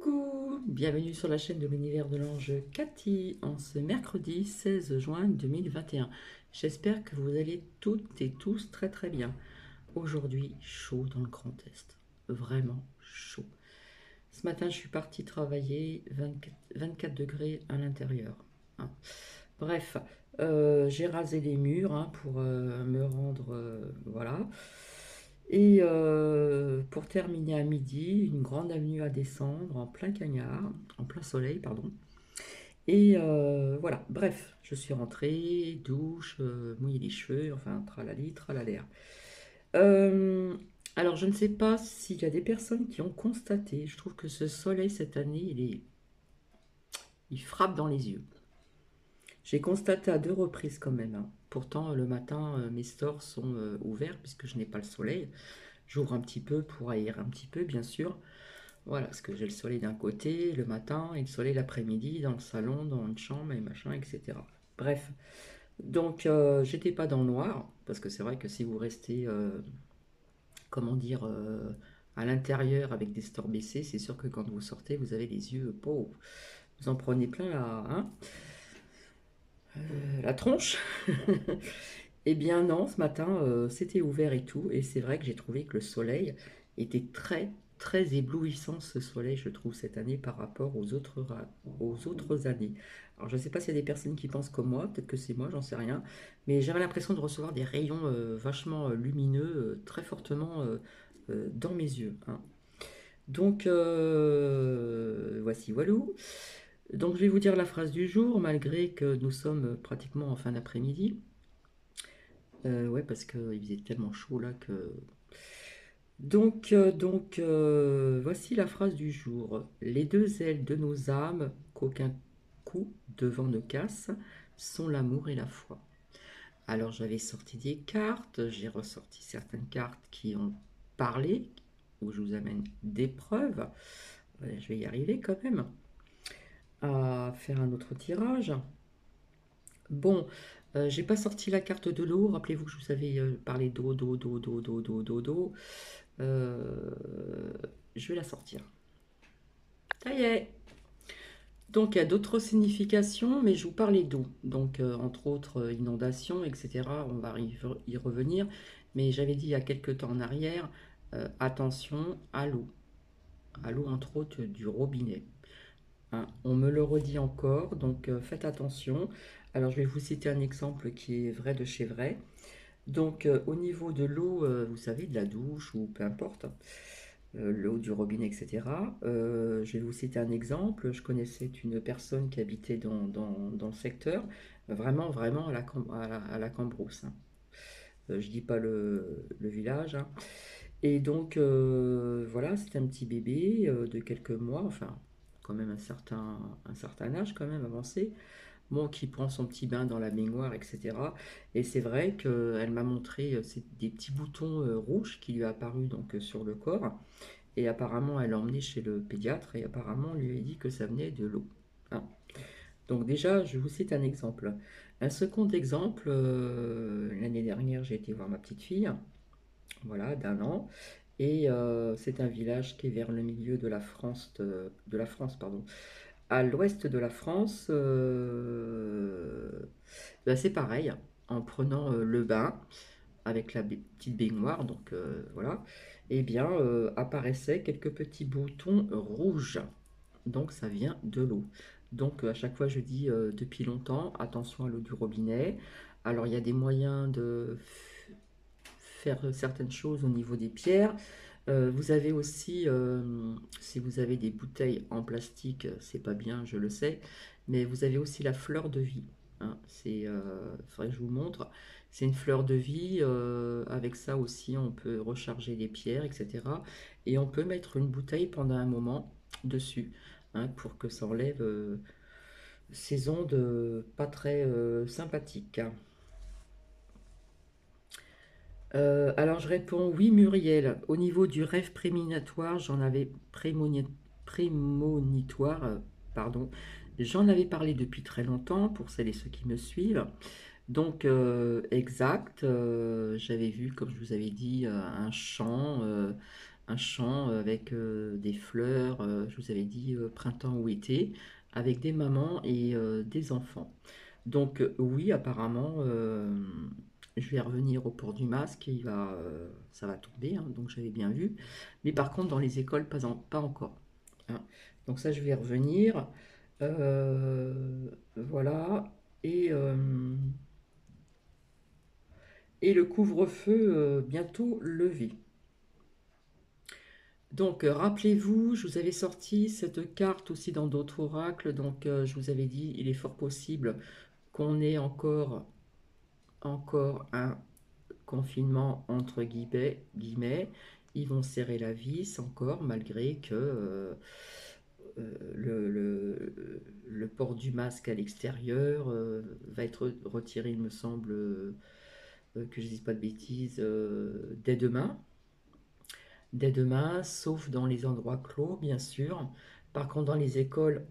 Coucou, bienvenue sur la chaîne de l'univers de l'ange Cathy en ce mercredi 16 juin 2021. J'espère que vous allez toutes et tous très très bien. Aujourd'hui, chaud dans le Grand Est, vraiment chaud. Ce matin, je suis partie travailler 24 degrés à l'intérieur, hein. Bref, j'ai rasé les murs, hein, pour me rendre, voilà. Et pour terminer à midi, une grande avenue à descendre en plein cagnard, en plein soleil, pardon. Et voilà, bref, je suis rentrée, douche, mouiller les cheveux, enfin, tralali, tralalaire. Euh, alors, je ne sais pas s'il y a des personnes qui ont constaté, je trouve que ce soleil cette année, il frappe dans les yeux. J'ai constaté à deux reprises quand même, hein. Pourtant, le matin, mes stores sont ouverts puisque je n'ai pas le soleil. J'ouvre un petit peu pour aérer un petit peu, bien sûr. Voilà, parce que j'ai le soleil d'un côté le matin et le soleil l'après-midi dans le salon, dans une chambre et machin, etc. Bref, donc j'étais pas dans le noir, parce que c'est vrai que si vous restez, comment dire, à l'intérieur avec des stores baissés, c'est sûr que quand vous sortez, vous avez les yeux pauvres. Vous en prenez plein hein, la tronche. Eh bien non, ce matin, c'était ouvert et tout, et c'est vrai que j'ai trouvé que le soleil était très, très éblouissant, ce soleil, je trouve, cette année par rapport aux autres années. Alors, je ne sais pas s'il y a des personnes qui pensent comme moi, peut-être que c'est moi, j'en sais rien, mais j'avais l'impression de recevoir des rayons vachement lumineux, très fortement dans mes yeux, hein. Donc, voici, voilou. Donc, je vais vous dire la phrase du jour, malgré que nous sommes pratiquement en fin d'après-midi. Ouais, parce qu'il faisait tellement chaud là que. Voici la phrase du jour. Les deux ailes de nos âmes, qu'aucun coup de vent ne casse, sont l'amour et la foi. Alors j'avais sorti des cartes, j'ai ressorti certaines cartes qui ont parlé, où je vous amène des preuves. Je vais y arriver quand même à faire un autre tirage. Bon, j'ai pas sorti la carte de l'eau. Rappelez-vous que je vous avais parlé d'eau. Euh, je vais la sortir. Ça y est. Donc il y a d'autres significations, mais je vous parlais d'eau. Donc entre autres inondations, etc. On va y revenir. Mais j'avais dit il y a quelques temps en arrière, attention à l'eau. À l'eau entre autres du robinet, hein. On me le redit encore, donc faites attention. Alors je vais vous citer un exemple qui est vrai de chez vrai. Donc au niveau de l'eau, vous savez, de la douche ou peu importe, l'eau du robinet, etc. Je vais vous citer un exemple. Je connaissais une personne qui habitait dans le secteur, vraiment, vraiment à la Cambrousse, hein. Je dis pas le village, hein. Et donc, voilà, c'est un petit bébé de quelques mois, enfin, quand même un certain âge, quand même avancé, bon, qui prend son petit bain dans la baignoire, etc. Et c'est vrai qu'elle m'a montré des petits boutons rouges qui lui sont apparus donc, sur le corps. Et apparemment, elle l'a emmené chez le pédiatre et apparemment, on lui a dit que ça venait de l'eau, hein. Donc déjà, je vous cite un exemple. Un second exemple, l'année dernière, j'ai été voir ma petite fille, voilà, d'1 an. Et c'est un village qui est vers le milieu de la France, pardon, à l'ouest de la France. Ben, c'est pareil, en prenant le bain avec la petite baignoire, donc voilà, et bien apparaissaient quelques petits boutons rouges. Donc ça vient de l'eau. Donc à chaque fois je dis depuis longtemps, attention à l'eau du robinet. Alors il y a des moyens de faire certaines choses au niveau des pierres. Vous avez aussi, si vous avez des bouteilles en plastique, c'est pas bien, je le sais, mais vous avez aussi la fleur de vie, hein. Faudrait que je vous montre. C'est une fleur de vie. Avec ça aussi, on peut recharger les pierres, etc. Et on peut mettre une bouteille pendant un moment dessus, hein, pour que ça enlève ces ondes pas très sympathiques. Alors je réponds oui Muriel. Au niveau du rêve prémonitoire, prémonitoire, pardon. J'en avais parlé depuis très longtemps pour celles et ceux qui me suivent. Donc exact, j'avais vu, comme je vous avais dit, un champ un champ avec des fleurs, je vous avais dit printemps ou été, avec des mamans et des enfants. Donc oui, apparemment, je vais revenir au port du masque, ça va tomber, hein, donc j'avais bien vu. Mais par contre, dans les écoles, pas encore, hein. Donc ça, je vais revenir. Voilà. Et, euh, et le couvre-feu bientôt levé. Donc, rappelez-vous, je vous avais sorti cette carte aussi dans d'autres oracles. Donc, je vous avais dit, il est fort possible qu'on ait encore un confinement entre guillemets. Ils vont serrer la vis encore, malgré que le port du masque à l'extérieur va être retiré, il me semble, que je ne dise pas de bêtises, dès demain. Dès demain, sauf dans les endroits clos, bien sûr. Par contre, dans les écoles,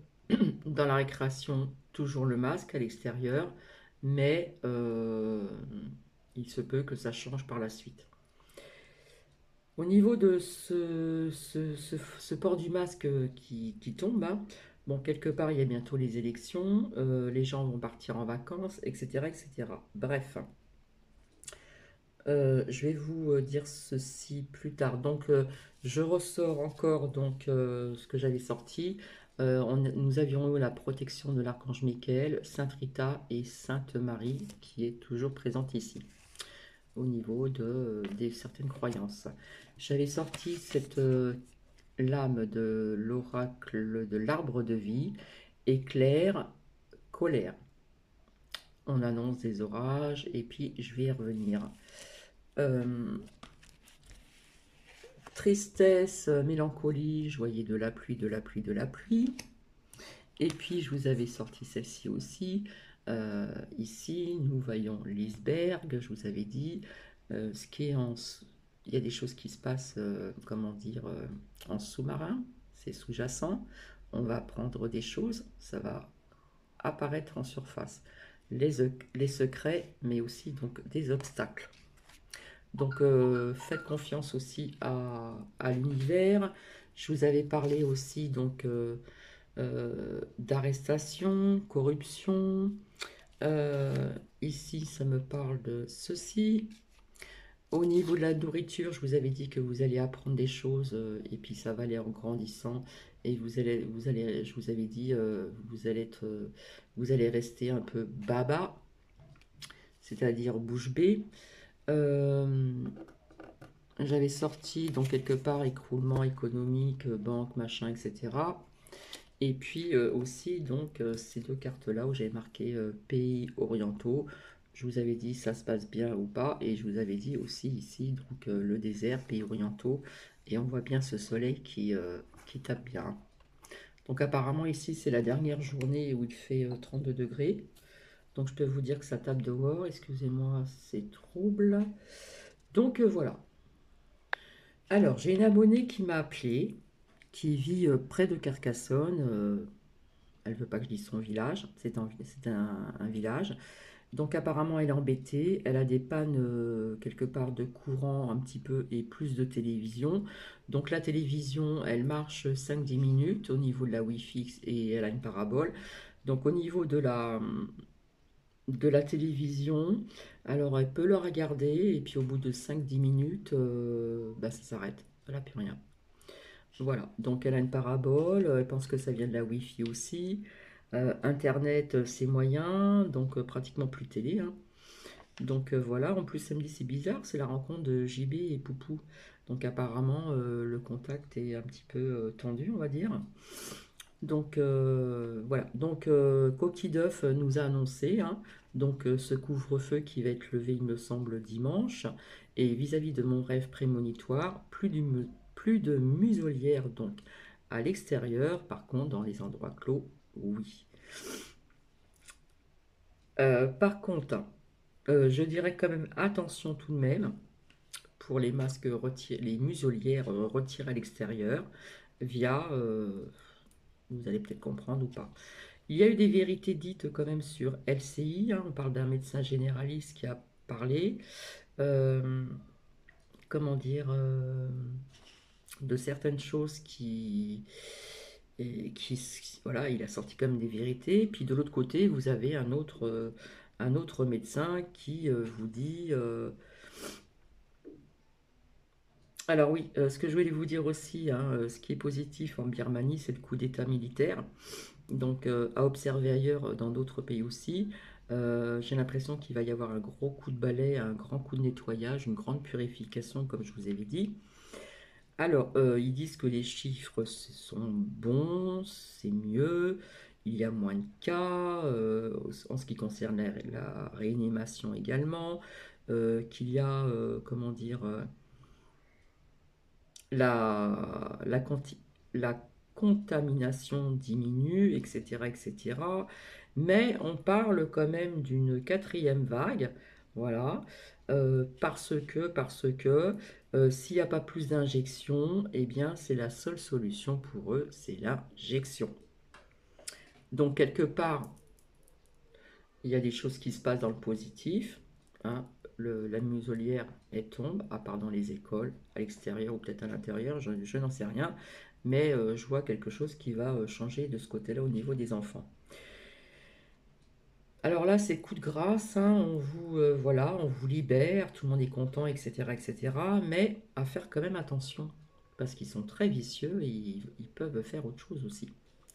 dans la récréation, toujours le masque à l'extérieur, mais il se peut que ça change par la suite. Au niveau de ce port du masque qui tombe, hein, bon, quelque part, il y a bientôt les élections, les gens vont partir en vacances, etc., etc. Bref, je vais vous dire ceci plus tard. Donc, je ressors encore donc, ce que j'avais sorti. Nous avions eu la protection de l'archange Michael, Sainte Rita et Sainte Marie, qui est toujours présente ici, au niveau des certaines croyances. J'avais sorti cette lame de l'oracle de l'arbre de vie, éclair, colère. On annonce des orages, et puis je vais y revenir. Euh, Tristesse, mélancolie, je voyais de la pluie, de la pluie, de la pluie. Et puis je vous avais sorti celle-ci aussi. Ici, nous voyons l'iceberg, je vous avais dit. Ce qui est il y a des choses qui se passent, comment dire, en sous-marin, c'est sous-jacent. On va apprendre des choses, ça va apparaître en surface. Les secrets, mais aussi donc des obstacles. Donc faites confiance aussi à l'univers. Je vous avais parlé aussi donc d'arrestation, corruption. Ici, ça me parle de ceci. Au niveau de la nourriture, je vous avais dit que vous allez apprendre des choses et puis ça va aller en grandissant. Et je vous avais dit, vous allez rester un peu baba, c'est-à-dire bouche bée. Euh, J'avais sorti donc quelque part écroulement économique, banque, machin, etc. Et puis aussi donc ces deux cartes-là où j'avais marqué pays orientaux. Je vous avais dit ça se passe bien ou pas. Et je vous avais dit aussi ici donc le désert, pays orientaux. Et on voit bien ce soleil qui tape bien. Donc apparemment ici c'est la dernière journée où il fait 32 degrés. Donc je peux vous dire que ça tape dehors. Excusez-moi, c'est trouble. Donc voilà. Alors, j'ai une abonnée qui m'a appelé, qui vit près de Carcassonne. Elle veut pas que je dise son village, c'est un village. Donc apparemment, elle est embêtée. Elle a des pannes quelque part de courant un petit peu et plus de télévision. Donc la télévision, elle marche 5-10 minutes au niveau de la Wi-Fi et elle a une parabole. Donc au niveau de la télévision, alors elle peut le regarder et puis au bout de 5-10 minutes, bah, ça s'arrête. Elle n'a plus rien. Voilà, donc elle a une parabole, elle pense que ça vient de la Wi-Fi aussi. Internet, c'est moyen, donc pratiquement plus de télé, hein. Donc voilà, en plus samedi c'est bizarre, c'est la rencontre de JB et Poupou. Donc apparemment le contact est un petit peu tendu, on va dire. Donc voilà, donc Coquille d'œuf nous a annoncé hein, donc ce couvre-feu qui va être levé, il me semble, dimanche. Et vis-à-vis de mon rêve prémonitoire, plus de muselière donc à l'extérieur, par contre dans les endroits clos, oui. Par contre, je dirais quand même attention tout de même pour les masques les muselières retirées à l'extérieur via, vous allez peut-être comprendre ou pas. Il y a eu des vérités dites quand même sur LCI, hein, on parle d'un médecin généraliste qui a parlé. Euh, comment dire de certaines choses voilà, il a sorti quand même des vérités. Puis de l'autre côté, vous avez un autre médecin qui vous dit... Alors oui, ce que je voulais vous dire aussi, hein, ce qui est positif en Birmanie, c'est le coup d'État militaire. Donc à observer ailleurs, dans d'autres pays aussi. J'ai l'impression qu'il va y avoir un gros coup de balai, un grand coup de nettoyage, une grande purification, comme je vous avais dit. Alors, ils disent que les chiffres sont bons, c'est mieux, il y a moins de cas, en ce qui concerne la réanimation également, qu'il y a, comment dire, la, la, conti- la contamination diminue, etc., etc. Mais on parle quand même d'une quatrième vague, voilà, parce que s'il n'y a pas plus d'injections, eh bien c'est la seule solution pour eux, c'est l'injection. Donc quelque part, il y a des choses qui se passent dans le positif, hein. La muselière, elle tombe, à part dans les écoles, à l'extérieur ou peut-être à l'intérieur, je n'en sais rien, mais je vois quelque chose qui va changer de ce côté-là au niveau des enfants. Alors là, c'est coup de grâce, hein, voilà, on vous libère, tout le monde est content, etc., etc., mais à faire quand même attention, parce qu'ils sont très vicieux et ils peuvent faire autre chose aussi,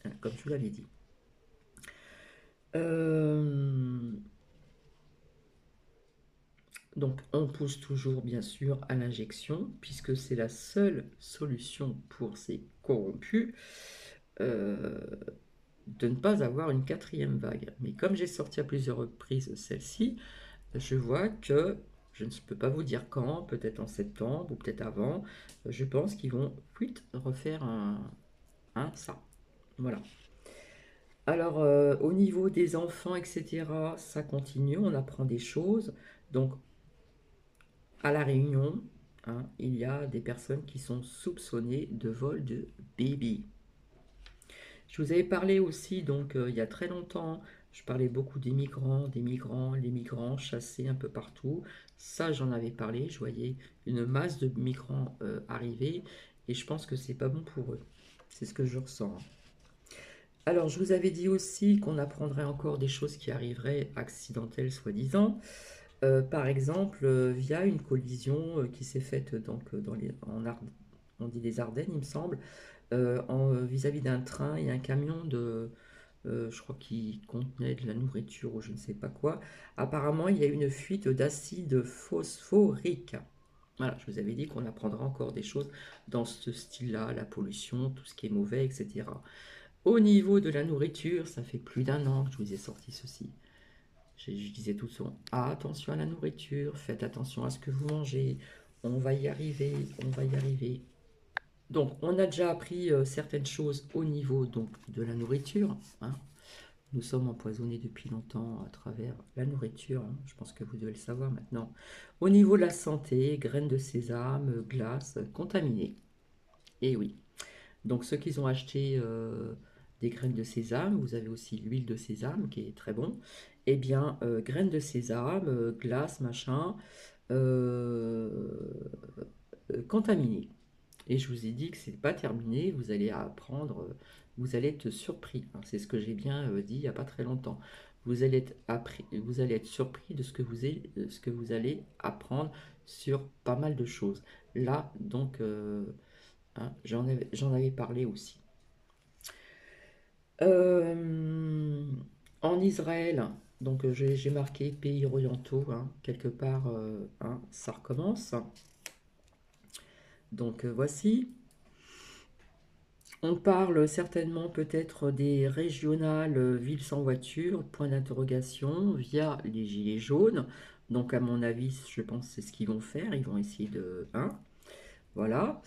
hein, comme je vous l'avais dit. Euh, Donc on pousse toujours bien sûr à l'injection, puisque c'est la seule solution pour ces corrompus euh, de ne pas avoir une quatrième vague. Mais comme j'ai sorti à plusieurs reprises celle-ci, je vois que je ne peux pas vous dire quand, peut-être en septembre ou peut-être avant, je pense qu'ils vont refaire ça. Voilà. Alors, au niveau des enfants, etc., ça continue, on apprend des choses. Donc, à La Réunion, hein, il y a des personnes qui sont soupçonnées de vol de bébés. Je vous avais parlé aussi, donc il y a très longtemps, je parlais beaucoup les migrants chassés un peu partout. Ça, j'en avais parlé, je voyais une masse de migrants arriver et je pense que c'est pas bon pour eux. C'est ce que je ressens, hein. Alors, je vous avais dit aussi qu'on apprendrait encore des choses qui arriveraient accidentelles, soi-disant. Par exemple, via une collision qui s'est faite donc, on dit les Ardennes, il me semble, vis-à-vis d'un train et un camion je crois qui contenait de la nourriture ou je ne sais pas quoi. Apparemment, il y a eu une fuite d'acide phosphorique. Voilà, je vous avais dit qu'on apprendra encore des choses dans ce style-là, la pollution, tout ce qui est mauvais, etc. Au niveau de la nourriture, ça fait plus d'un an que je vous ai sorti ceci. Je disais tout le temps, attention à la nourriture, faites attention à ce que vous mangez, on va y arriver, on va y arriver. Donc, on a déjà appris certaines choses au niveau donc, de la nourriture, hein. Nous sommes empoisonnés depuis longtemps à travers la nourriture, hein. Je pense que vous devez le savoir maintenant. Au niveau de la santé, graines de sésame, glace, contaminées. Et oui. Donc, ceux qui ont acheté des graines de sésame, vous avez aussi l'huile de sésame qui est très bon. Eh bien, graines de sésame, glace, machin, euh, contaminées. Et je vous ai dit que c'est pas terminé, vous allez apprendre, vous allez être surpris, hein. C'est ce que j'ai bien dit il n'y a pas très longtemps. Vous allez être surpris de ce que vous allez apprendre sur pas mal de choses. Là, donc, hein, j'en avais parlé aussi. Euh, En Israël, donc j'ai marqué pays orientaux, hein, quelque part, hein, ça recommence. Donc voici. On parle certainement peut-être des régionales villes sans voiture, point d'interrogation, via les gilets jaunes. Donc à mon avis, je pense que c'est ce qu'ils vont faire. Ils vont essayer de... Hein, voilà.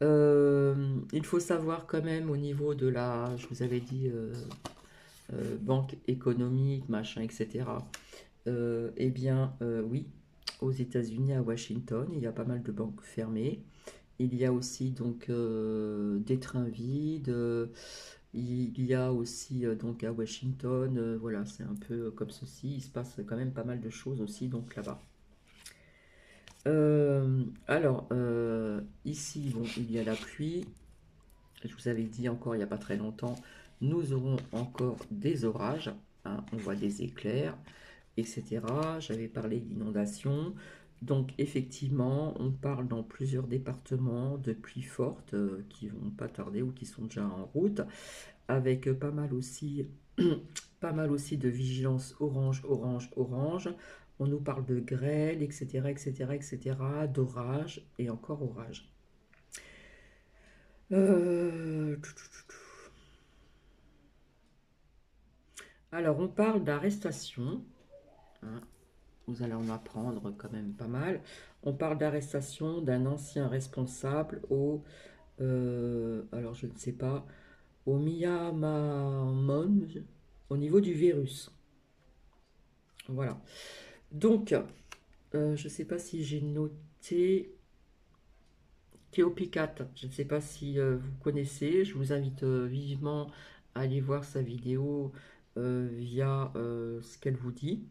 Il faut savoir quand même au niveau de la... Je vous avais dit banque économique, machin, etc. Eh bien, oui, aux États-Unis, à Washington, il y a pas mal de banques fermées. Il y a aussi donc des trains vides. Il y a aussi donc à Washington, voilà, c'est un peu comme ceci. Il se passe quand même pas mal de choses aussi donc là-bas. Ici, bon, il y a la pluie. Je vous avais dit encore il n'y a pas très longtemps, nous aurons encore des orages, hein, on voit des éclairs, etc. J'avais parlé d'inondations. Donc effectivement, on parle dans plusieurs départements de pluies fortes qui vont pas tarder ou qui sont déjà en route, avec pas mal aussi, pas mal aussi de vigilance orange, orange, orange. On nous parle de grêle, etc., etc., etc., d'orage et encore orage. Euh, Alors, on parle d'arrestation, hein, vous allez en apprendre quand même pas mal. On parle d'arrestation d'un ancien responsable alors je ne sais pas, au Myanmar, au niveau du virus. Voilà. Donc, je ne sais pas si j'ai noté Keopicat. Je ne sais pas si vous connaissez. Je vous invite vivement à aller voir sa vidéo via ce qu'elle vous dit.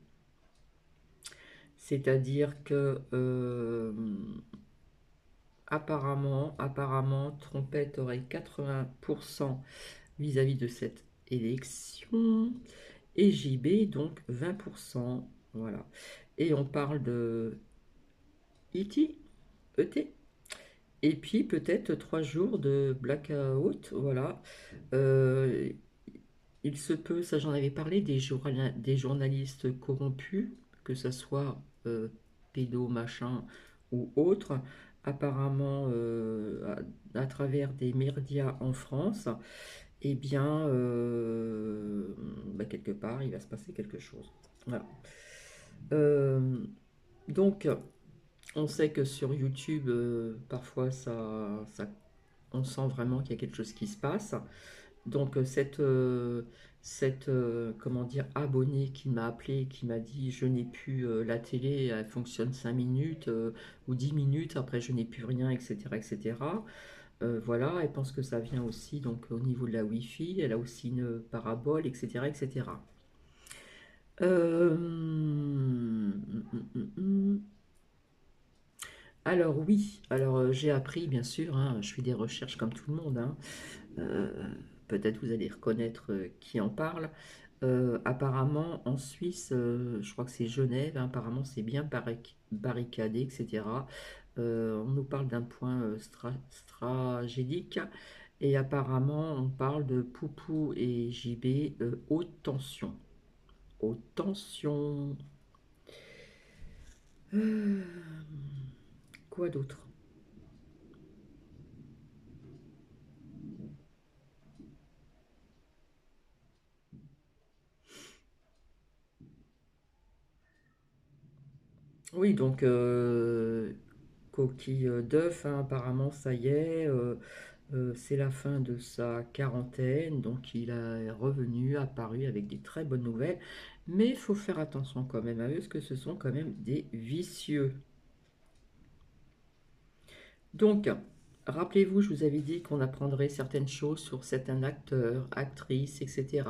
C'est-à-dire que apparemment, Trompette aurait 80% vis-à-vis de cette élection et JB donc 20%. Voilà. Et on parle de E.T. E.T. Et puis peut-être 3 jours de blackout. Voilà. Euh, il se peut, ça j'en avais parlé, des journalistes corrompus, que ce soit pédo, machin ou autre, apparemment à travers des médias en France, eh bien, quelque part, il va se passer quelque chose. Voilà. Euh, donc, on sait que sur YouTube, parfois, on sent vraiment qu'il y a quelque chose qui se passe. Donc comment dire, abonnée qui m'a appelé, qui m'a dit je n'ai plus la télé, elle fonctionne 5 minutes ou 10 minutes, après je n'ai plus rien, etc. etc. Voilà, elle pense que ça vient aussi donc au niveau de la Wi-Fi, elle a aussi une parabole, etc. etc. Euh, Alors oui, j'ai appris bien sûr, hein, je fais des recherches comme tout le monde, hein. Euh, Peut-être vous allez reconnaître qui en parle. Apparemment, en Suisse, je crois que c'est Genève, hein, apparemment c'est bien barricadé, etc. On nous parle d'un point stratégique et apparemment on parle de Poupou et JB haute tension. Haute tension. Euh, Quoi d'autre? Oui, donc coquille d'œuf, hein, apparemment ça y est. C'est la fin de sa quarantaine, donc il est revenu, apparu avec des très bonnes nouvelles. Mais il faut faire attention quand même à eux, parce que ce sont quand même des vicieux. Donc, rappelez-vous, je vous avais dit qu'on apprendrait certaines choses sur certains acteurs, actrices, etc.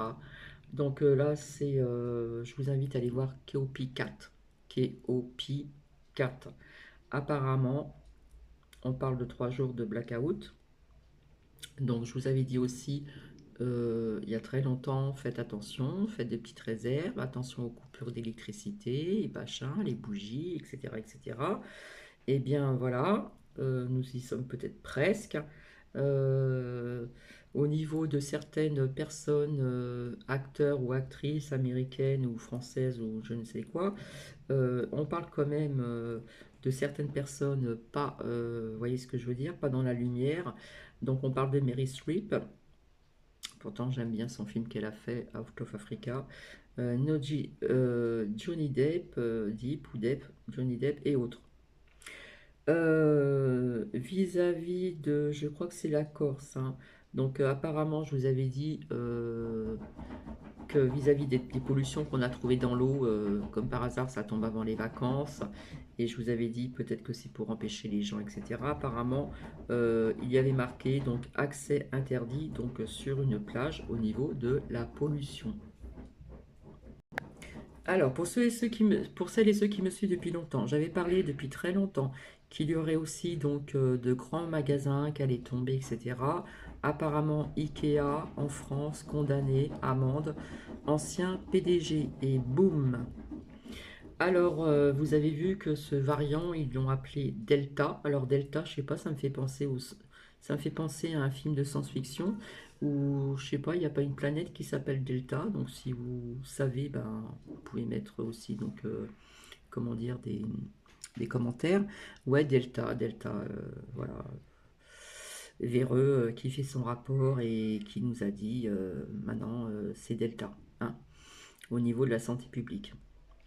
Donc là, je vous invite à aller voir Keopi 4. Keopi 4. Apparemment, on parle de 3 jours de blackout. Donc je vous avais dit aussi il y a très longtemps, faites attention, faites des petites réserves, attention aux coupures d'électricité, les machins, les bougies, etc., etc. Eh bien voilà, nous y sommes peut-être presque. Euh, Au niveau de certaines personnes, acteurs ou actrices américaines ou françaises ou je ne sais quoi, on parle quand même de certaines personnes pas, vous voyez ce que je veux dire, pas dans la lumière. Donc on parle de Mary Streep. Pourtant, j'aime bien son film qu'elle a fait, Out of Africa. Johnny Depp, Depp ou Depp, Johnny Depp et autres. Vis-à-vis de, je crois que c'est la Corse, hein. Donc apparemment, je vous avais dit que vis-à-vis des pollutions qu'on a trouvées dans l'eau, comme par hasard, ça tombe avant les vacances. Et je vous avais dit peut-être que c'est pour empêcher les gens, etc. Apparemment, il y avait marqué donc accès interdit donc sur une plage au niveau de la pollution. Alors, pour celles et ceux qui me suivent depuis longtemps, j'avais parlé depuis très longtemps qu'il y aurait aussi donc de grands magasins qui allaient tomber, etc. Apparemment, Ikea en France, condamné, amende, ancien PDG et boum. Alors, vous avez vu que ce variant, ils l'ont appelé Delta. Alors, Delta, je sais pas, ça me fait penser à un film de science-fiction où, je sais pas, il n'y a pas une planète qui s'appelle Delta. Donc, si vous savez, ben, vous pouvez mettre aussi, donc, comment dire, des commentaires. Ouais, Delta, Delta, voilà. Véreux qui fait son rapport et qui nous a dit maintenant, c'est Delta, hein, au niveau de la santé publique.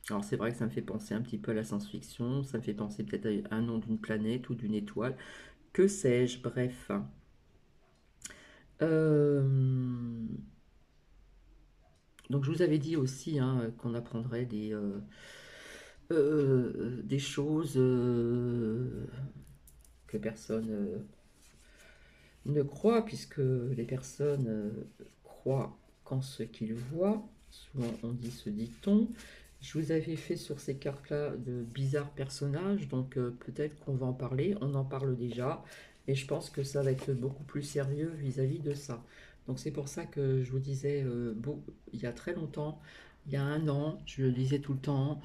Alors c'est vrai que ça me fait penser un petit peu à la science-fiction, ça me fait penser peut-être à un nom d'une planète ou d'une étoile, que sais-je, bref. Euh, donc je vous avais dit aussi hein, qu'on apprendrait des choses que personne ne croit, puisque les personnes croient qu'en ce qu'ils voient. Souvent on dit ce dicton. Je vous avais fait sur ces cartes-là de bizarres personnages, donc peut-être qu'on va en parler. On en parle déjà, et je pense que ça va être beaucoup plus sérieux vis-à-vis de ça. Donc c'est pour ça que je vous disais, il y a très longtemps, il y a un an, je le disais tout le temps,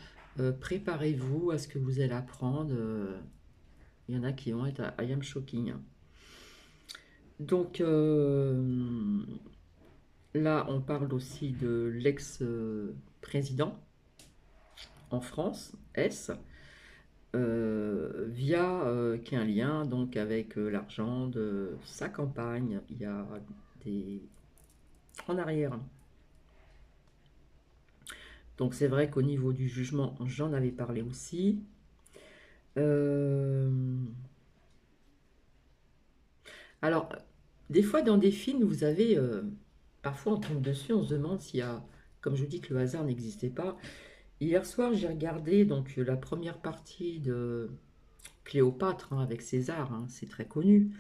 préparez-vous à ce que vous allez apprendre. Il y en a qui vont être à I am shocking. Donc là, on parle aussi de l'ex-président en France, S, via qui a un lien donc avec l'argent de sa campagne. Il y a des en arrière. Donc c'est vrai qu'au niveau du jugement, j'en avais parlé aussi. Euh, Alors, des fois dans des films, vous avez parfois on tombe dessus, on se demande s'il y a, comme je vous dis que le hasard n'existait pas. Hier soir, j'ai regardé donc la première partie de Cléopâtre hein, avec César, hein, c'est très connu.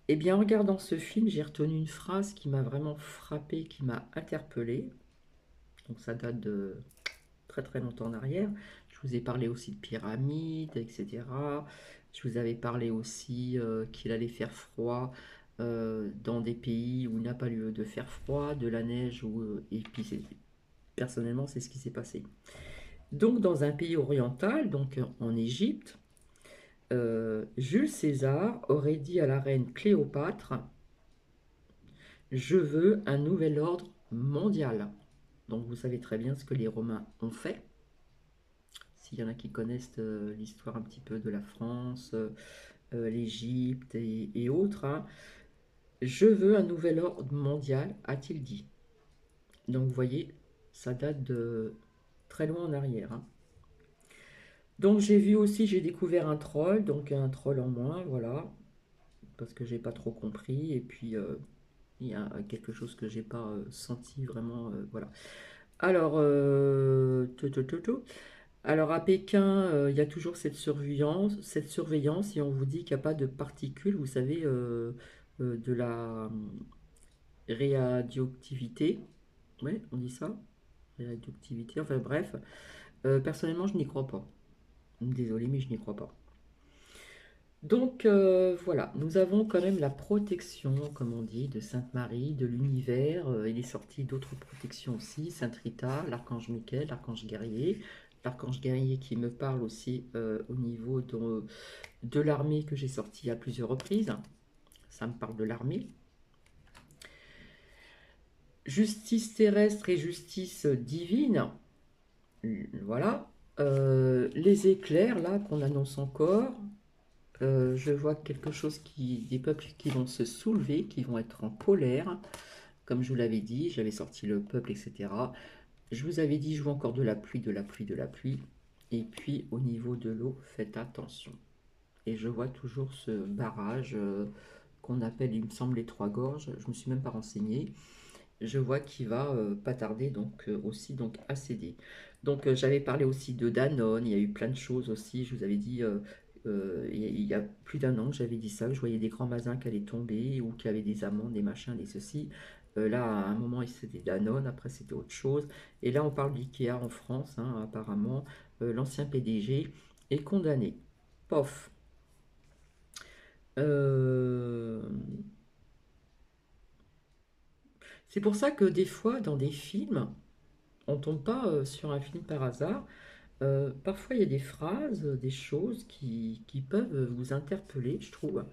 Et bien, en regardant ce film, j'ai retenu une phrase qui m'a vraiment frappé, qui m'a interpellé. Donc, ça date de très très longtemps en arrière. Je vous ai parlé aussi de pyramides, etc. Je vous avais parlé aussi qu'il allait faire froid dans des pays où il n'a pas lieu de faire froid, de la neige, et puis personnellement, c'est ce qui s'est passé. Donc, dans un pays oriental, donc en Égypte, Jules César aurait dit à la reine Cléopâtre: je veux un nouvel ordre mondial. Donc vous savez très bien ce que les Romains ont fait. S'il y en a qui connaissent l'histoire un petit peu de la France, l'Égypte et autres, hein. Je veux un nouvel ordre mondial, a-t-il dit. Donc vous voyez, ça date de très loin en arrière, hein. Donc j'ai vu aussi, j'ai découvert un troll, donc un troll en moins, voilà, parce que j'ai pas trop compris. Et puis il y a quelque chose que j'ai pas senti vraiment, voilà. Alors, alors à Pékin, il y a toujours cette surveillance, et on vous dit qu'il n'y a pas de particules, vous savez, de la radioactivité. Ouais, on dit ça, radioactivité. Enfin bref, personnellement, je n'y crois pas. Désolé, mais je n'y crois pas. Donc voilà, nous avons quand même la protection, comme on dit, de Sainte Marie, de l'univers. Il est sorti d'autres protections aussi, Sainte Rita, l'archange Michael, l'archange guerrier qui me parle aussi au niveau de l'armée que j'ai sorti à plusieurs reprises. Ça me parle de l'armée. Justice terrestre et justice divine, voilà. Les éclairs là qu'on annonce encore. Je vois quelque chose des peuples qui vont se soulever, qui vont être en colère. Comme je vous l'avais dit, j'avais sorti le peuple, etc. Je vous avais dit, je vois encore de la pluie, de la pluie, de la pluie. Et puis au niveau de l'eau, faites attention. Et je vois toujours ce barrage qu'on appelle, il me semble, les Trois Gorges. Je ne me suis même pas renseigné. Je vois qu'il va pas tarder donc aussi donc à céder. Donc j'avais parlé aussi de Danone, il y a eu plein de choses aussi. Je vous avais dit il y a plus d'un an que j'avais dit ça, que je voyais des grands magasins qui allaient tomber ou qui avaient des amendes, des machins, des ceci. Là, à un moment, c'était Danone, après c'était autre chose. Et là, on parle d'IKEA en France, hein, apparemment. L'ancien PDG est condamné. Pof. Euh, C'est pour ça que des fois, dans des films, on tombe pas sur un film par hasard. Parfois, il y a des phrases, des choses qui peuvent vous interpeller, je trouve.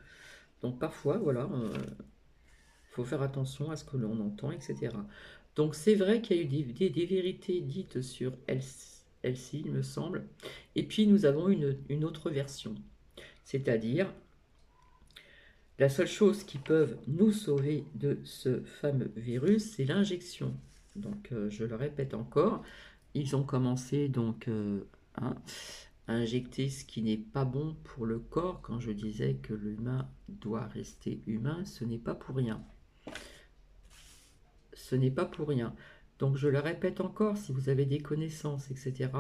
Donc parfois, voilà, il faut faire attention à ce que l'on entend, etc. Donc c'est vrai qu'il y a eu des vérités dites sur Elsie, il me semble. Et puis nous avons une autre version. C'est-à-dire, la seule chose qui peut nous sauver de ce fameux virus, c'est l'injection. Donc je le répète encore, ils ont commencé donc hein, à injecter ce qui n'est pas bon pour le corps. Quand je disais que l'humain doit rester humain, ce n'est pas pour rien. Ce n'est pas pour rien. Donc je le répète encore, si vous avez des connaissances, etc.,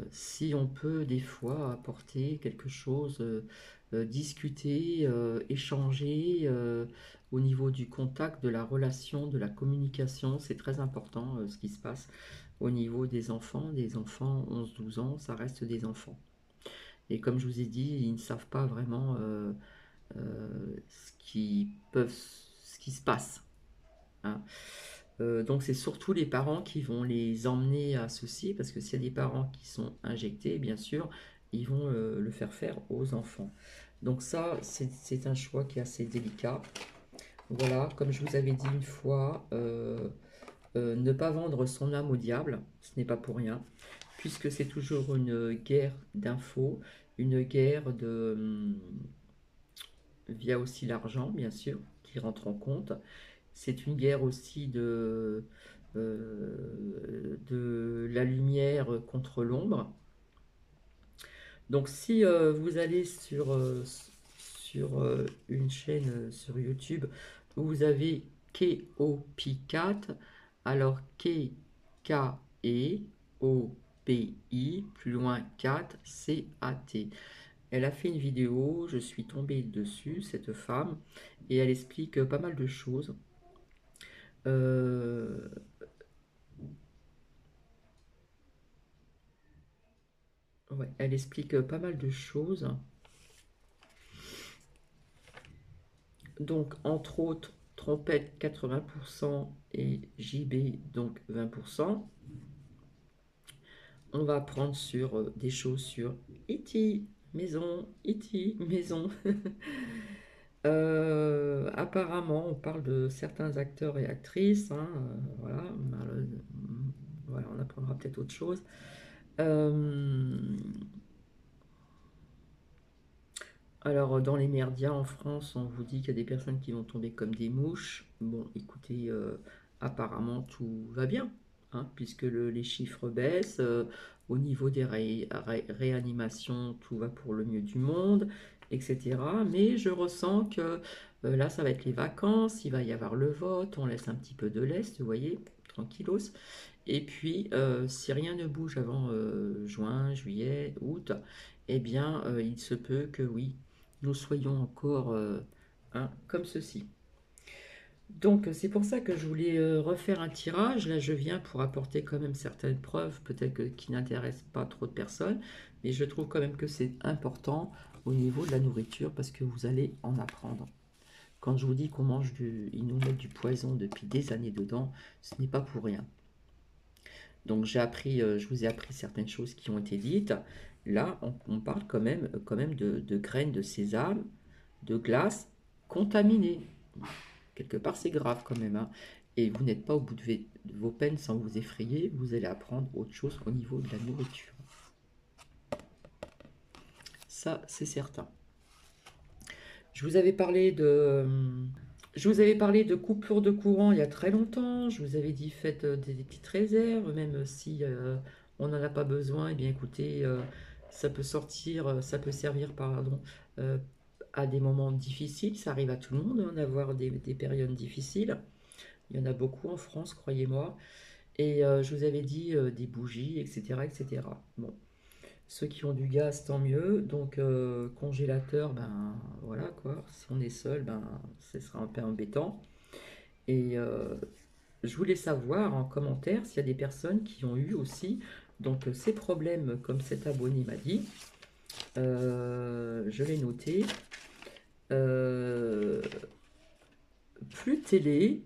si on peut des fois apporter quelque chose, discuter, échanger au niveau du contact, de la relation, de la communication, c'est très important ce qui se passe au niveau des enfants 11-12 ans, ça reste des enfants. Et comme je vous ai dit, ils ne savent pas vraiment ce qui se passe, hein. Donc c'est surtout les parents qui vont les emmener à ceci, parce que s'il y a des parents qui sont injectés, bien sûr, ils vont le faire aux enfants. Donc ça, c'est un choix qui est assez délicat. Voilà, comme je vous avais dit une fois, ne pas vendre son âme au diable, ce n'est pas pour rien, puisque c'est toujours une guerre d'infos, une guerre via aussi l'argent, bien sûr, qui rentre en compte. C'est une guerre aussi de la lumière contre l'ombre. Donc si vous allez sur une chaîne sur YouTube où vous avez Keopi4, alors K-K-E-O-P-I, plus loin 4, C-A-T. Elle a fait une vidéo, je suis tombée dessus, cette femme, et elle explique pas mal de choses. Euh, ouais, elle explique pas mal de choses. Donc, entre autres, trompette 80% et JB donc 20%. On va apprendre sur des choses sur E.T. maison, E.T. maison. Apparemment, on parle de certains acteurs et actrices, hein, voilà, voilà, on apprendra peut-être autre chose. Euh, Alors, dans les merdias en France, on vous dit qu'il y a des personnes qui vont tomber comme des mouches. Bon, écoutez, apparemment tout va bien, hein, puisque les chiffres baissent. Au niveau des réanimations, tout va pour le mieux du monde, etc. Mais je ressens que là, ça va être les vacances, il va y avoir le vote, on laisse un petit peu de l'Est, vous voyez, tranquillos. Et puis, si rien ne bouge avant juin, juillet, août, eh bien, il se peut que oui, nous soyons encore hein, comme ceci. Donc, c'est pour ça que je voulais refaire un tirage. Là, je viens pour apporter quand même certaines preuves, peut-être qui n'intéressent pas trop de personnes, mais je trouve quand même que c'est important au niveau de la nourriture parce que vous allez en apprendre. Quand je vous dis qu'on mange ils nous mettent du poison depuis des années dedans, ce n'est pas pour rien. Donc je vous ai appris certaines choses qui ont été dites. Là, on parle quand même de graines de sésame, de glace contaminée. Quelque part, c'est grave quand même, hein. Et vous n'êtes pas au bout de vos peines sans vous effrayer. Vous allez apprendre autre chose au niveau de la nourriture. Ça, c'est certain. Je vous avais parlé coupure de courant il y a très longtemps. Je vous avais dit faites des petites réserves, même si on n'en a pas besoin. Eh bien, écoutez, ça peut ça peut servir, pardon, euh, à des moments difficiles. Ça arrive à tout le monde hein, d'avoir des périodes difficiles. Il y en a beaucoup en France, croyez-moi. Et je vous avais dit des bougies, etc., etc. Bon, ceux qui ont du gaz, tant mieux. Donc, congélateur, ben voilà quoi. Si on est seul, ben ce sera un peu embêtant. Et je voulais savoir en commentaire s'il y a des personnes qui ont eu aussi donc ces problèmes comme cet abonné m'a dit. Je l'ai noté. Euh, plus de télé,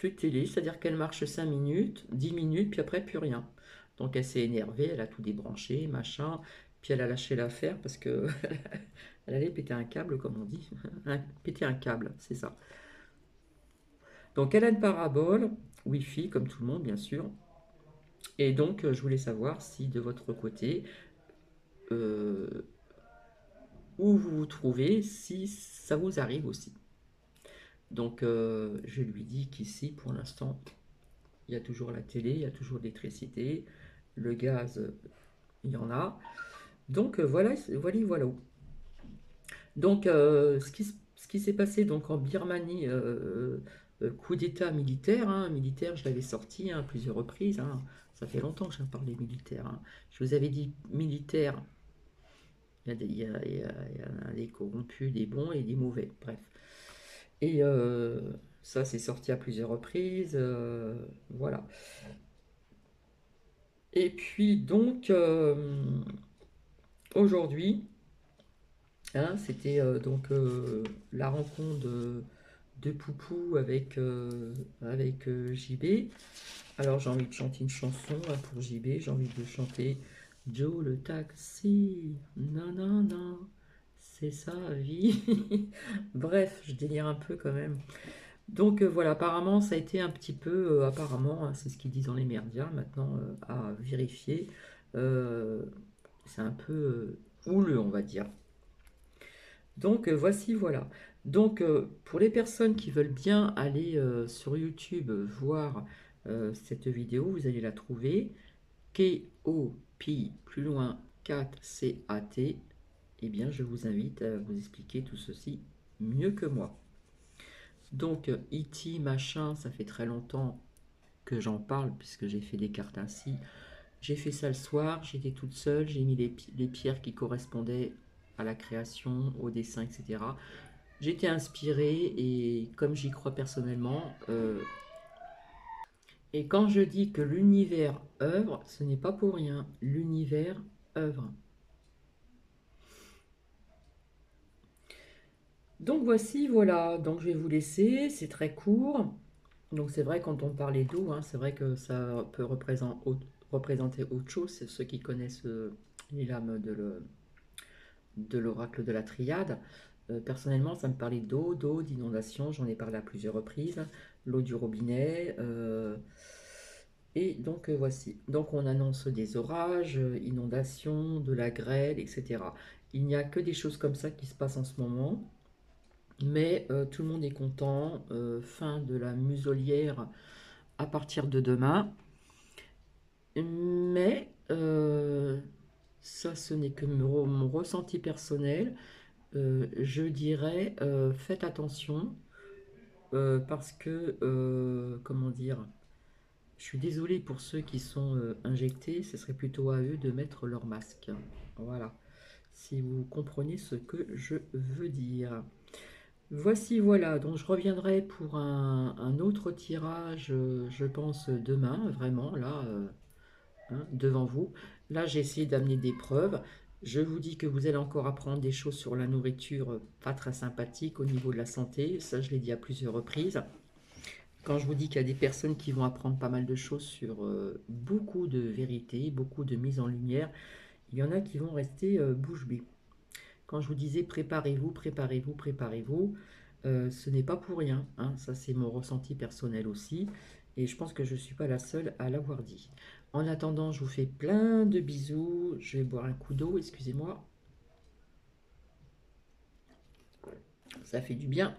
c'est-à-dire qu'elle marche 5 minutes, 10 minutes, puis après plus rien. Donc elle s'est énervée, elle a tout débranché, machin, puis elle a lâché l'affaire parce que elle allait péter un câble, comme on dit. Péter un câble, c'est ça. Donc elle a une parabole, Wi-Fi, comme tout le monde, bien sûr. Et donc je voulais savoir si de votre côté, euh, où vous vous trouvez, si ça vous arrive aussi. Donc je lui dis qu'ici, pour l'instant, il y a toujours la télé, il y a toujours l'électricité, le gaz, il y en a. Donc voilà, voilà, voilà. Donc ce qui s'est passé donc en Birmanie, coup d'État militaire, hein, militaire, je l'avais sorti à plusieurs reprises. Hein. Ça fait longtemps que j'en parlais militaire. Hein. Je vous avais dit militaire, il y a des corrompus, des bons et des mauvais. Bref. Et ça, c'est sorti à plusieurs reprises. Voilà. Et puis donc, aujourd'hui, hein, c'était donc la rencontre de Poupou avec JB. Alors j'ai envie de chanter une chanson hein, pour JB. J'ai envie de chanter Joe le taxi. Non, non, non, c'est sa vie. Bref, je délire un peu quand même. Donc voilà, apparemment ça a été un petit peu, apparemment, hein, c'est ce qu'ils disent dans les médias maintenant à vérifier. Euh, c'est un peu houleux, on va dire. Donc voici, voilà. Donc pour les personnes qui veulent bien aller sur YouTube voir cette vidéo, vous allez la trouver. K-O-P, plus loin, 4-C-A-T. Eh bien, je vous invite à vous expliquer tout ceci mieux que moi. Donc, E.T. machin, ça fait très longtemps que j'en parle puisque j'ai fait des cartes ainsi. J'ai fait ça le soir, j'étais toute seule, j'ai mis les pierres qui correspondaient à la création, au dessin, etc. J'étais inspirée et comme j'y crois personnellement, et quand je dis que l'univers œuvre, ce n'est pas pour rien. L'univers œuvre. Donc voici, voilà. Donc je vais vous laisser. C'est très court. Donc c'est vrai quand on parlait d'eau, hein, c'est vrai que ça peut représenter autre chose. C'est ceux qui connaissent les lames de l'oracle de la triade. Personnellement, ça me parlait d'eau, d'inondation. J'en ai parlé à plusieurs reprises. L'eau du robinet. Et donc voici. Donc on annonce des orages, inondations, de la grêle, etc. Il n'y a que des choses comme ça qui se passent en ce moment. Mais tout le monde est content. Fin de la muselière à partir de demain. Mais ça, ce n'est que mon ressenti personnel. Je dirais, faites attention parce que, comment dire, je suis désolée pour ceux qui sont injectés, ce serait plutôt à eux de mettre leur masque. Voilà, si vous comprenez ce que je veux dire. Voici, voilà, donc je reviendrai pour un autre tirage, je pense, demain, vraiment, là, hein, devant vous. Là, j'ai essayé d'amener des preuves. Je vous dis que vous allez encore apprendre des choses sur la nourriture pas très sympathique au niveau de la santé. Ça, je l'ai dit à plusieurs reprises. Quand je vous dis qu'il y a des personnes qui vont apprendre pas mal de choses sur beaucoup de vérités, beaucoup de mise en lumière, il y en a qui vont rester bouche bée. Quand je vous disais préparez-vous, préparez-vous, préparez-vous, ce n'est pas pour rien. Hein. Ça, c'est mon ressenti personnel aussi. Et je pense que je ne suis pas la seule à l'avoir dit. En attendant, je vous fais plein de bisous. Je vais boire un coup d'eau, excusez-moi. Ça fait du bien.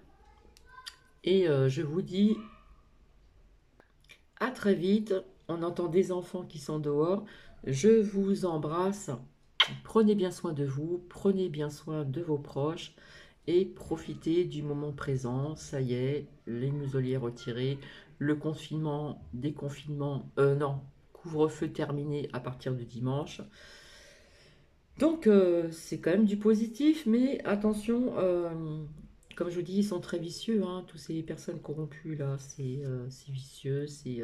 Et je vous dis à très vite. On entend des enfants qui sont dehors. Je vous embrasse. Prenez bien soin de vous. Prenez bien soin de vos proches. Et profitez du moment présent. Ça y est, les museliers retirés. Le confinement, déconfinement. Non, couvre-feu terminé à partir de dimanche. Donc c'est quand même du positif, mais attention, Comme je vous dis, ils sont très vicieux, hein, tous ces personnes corrompues là, c'est vicieux, c'est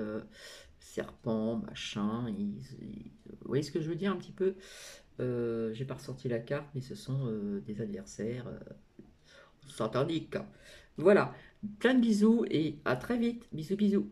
serpent, machin. Vous voyez ce que je veux dire un petit peu? J'ai pas ressorti la carte, mais ce sont des adversaires sataniques. Voilà, plein de bisous et à très vite. Bisous, bisous.